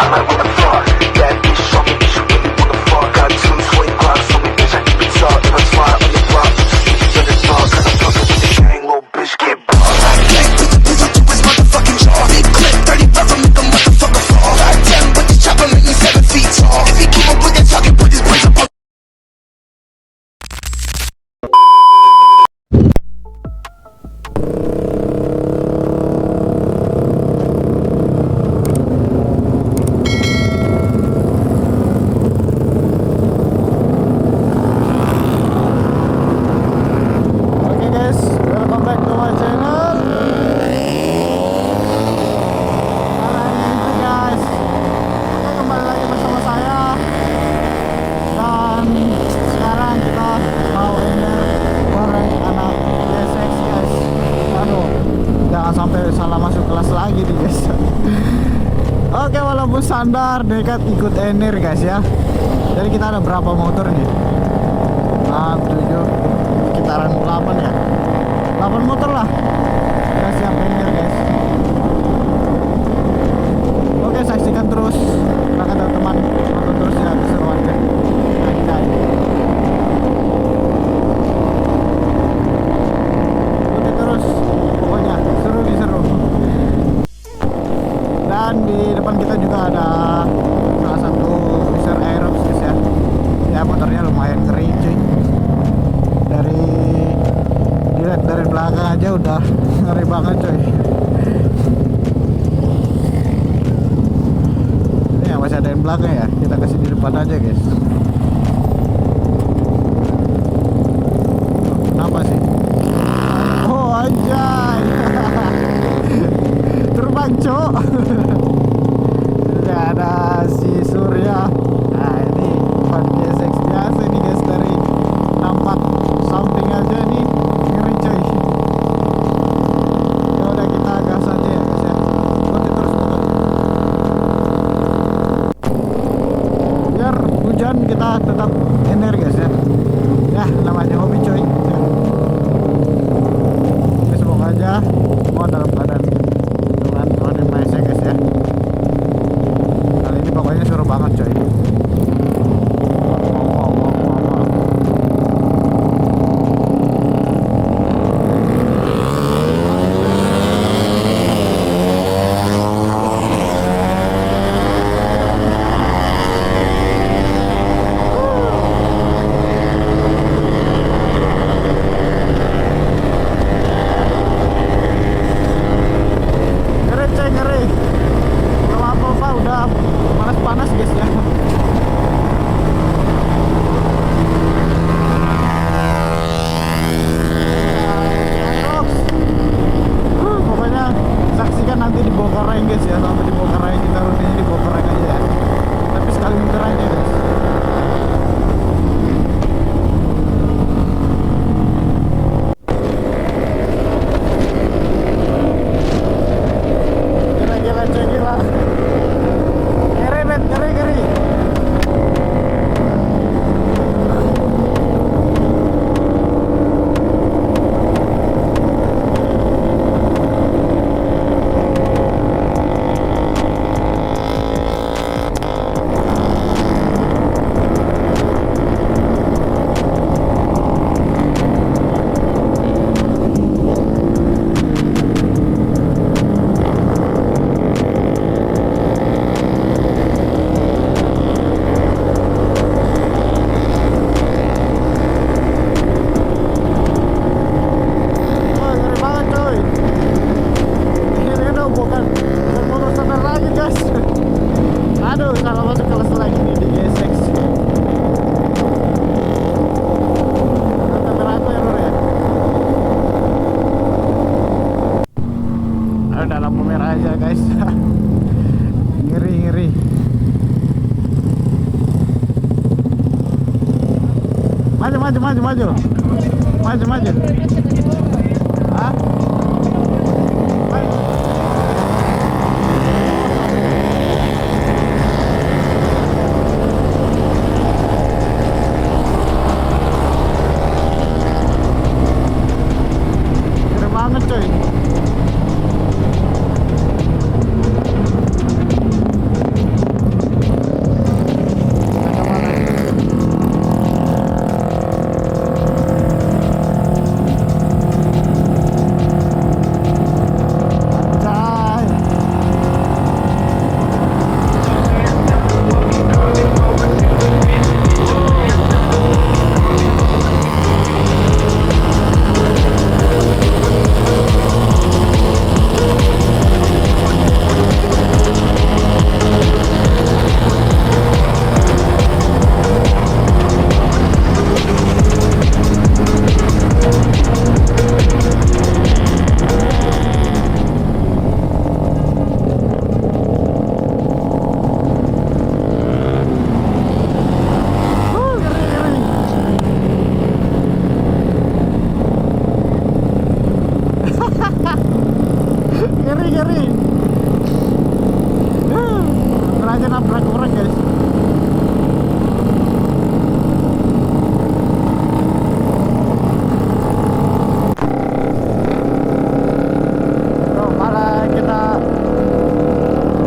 I'm out with the fuck. Bad bitch, show me bitch, you really wanna fuck. Got two toy blocks, so me bitch, I keep it tucked. If I slide on your block, you just keep it in the dark. Cause I'm fucking with the gang, little bitch, get bucked. Gang, put the pistol to his motherfucking jaw. Big clip, 30 rubber, make a motherfucker fall. Goddamn, but the chopper make me 7 feet tall. If he keep up with that talking, put his brains up on. Oke, walaupun standar dekat ikut Ener guys ya. Jadi kita ada berapa motor nih? 6, 7, sekitaran 8 ya. 8 motor lah. Kita siap Ener guys. Oke, saksikan terus. Maka teman-teman nonton terus ya, keseruannya. Ikuti terus. Pokoknya seru. Dan di depan kita juga ada salah satu user Aerox guys ya. Ya motornya lumayan ngeri cuy. Dilihat dari belakang aja udah ngeri banget cuy. Ini yang masih ada yang belakang ya. Kita kasih di depan aja guys. Kenapa sih? Oh anjay. Terbang cok. Ada si Surya. Nah ini bukan GSX biasa nih guys, dari nampak samping aja nih ngeri coy. Ya udah kita gas aja ya guys ya. Ikuti terus pokoknya. Biar hujan kita tetap energi guys ya. Ya namanya hobi coy. Oke, semoga aja semua dalam keadaan Tuhan yang Maha Esa guys ya. Kali ini pokoknya seru banget coy. Ngeri. Belum apa-apa udah panas guys ya. Pokoknya saksikan nanti di Bogoreng guys ya. Sampai di Bogoreng kita rutinnya di Bogoreng aja ya. Tapi sekali muter aja guys. Gila. Ngeri. Aduh, salah masuk kelas lagi nih di GSX. Rata-rata ya bro ya. Ada lampu merah aja guys. Ngeri. Maju. Hah? banget coy. sengaja nabrak orang guys. Oh, malah kita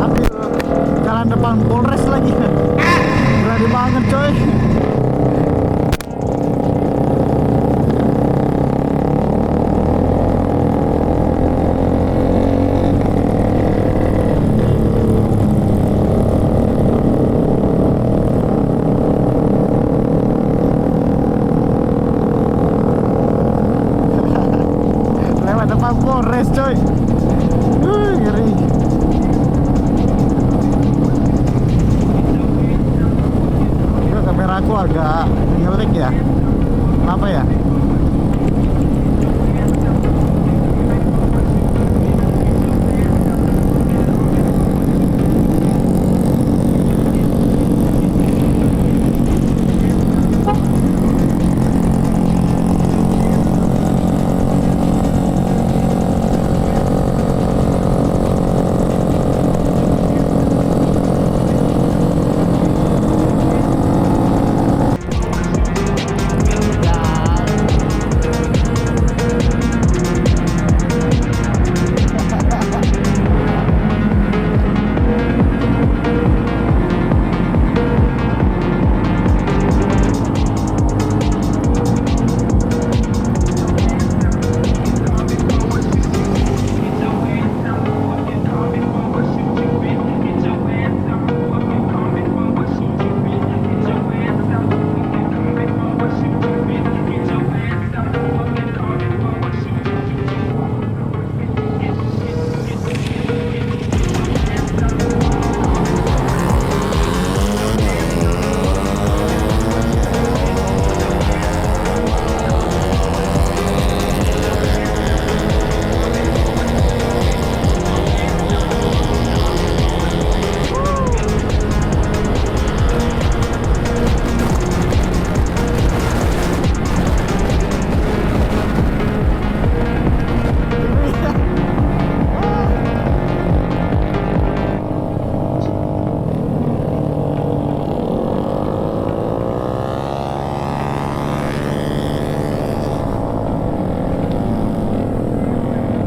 ambil jalan depan Polres lagi. Berani banget coy. Lewat depan Polres coy. Ngeri. Kok kamera aku agak ngelik ya? Kenapa ya?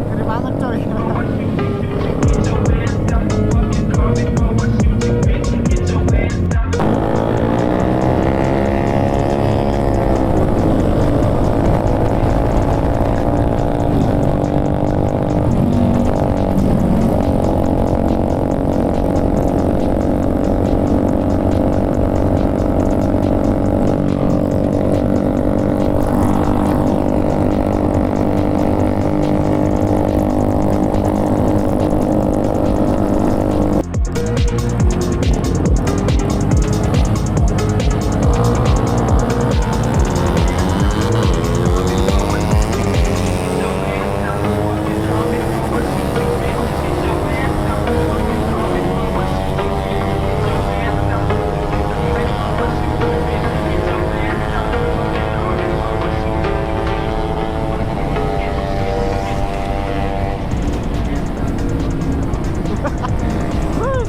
Ngeri banget coy.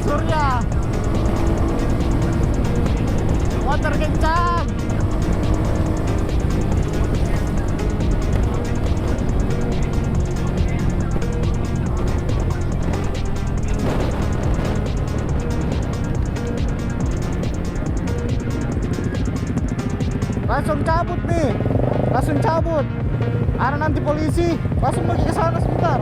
Surya. Motor kencang. Langsung cabut nih. Langsung cabut. Ada nanti polisi. Langsung pergi ke sana sebentar.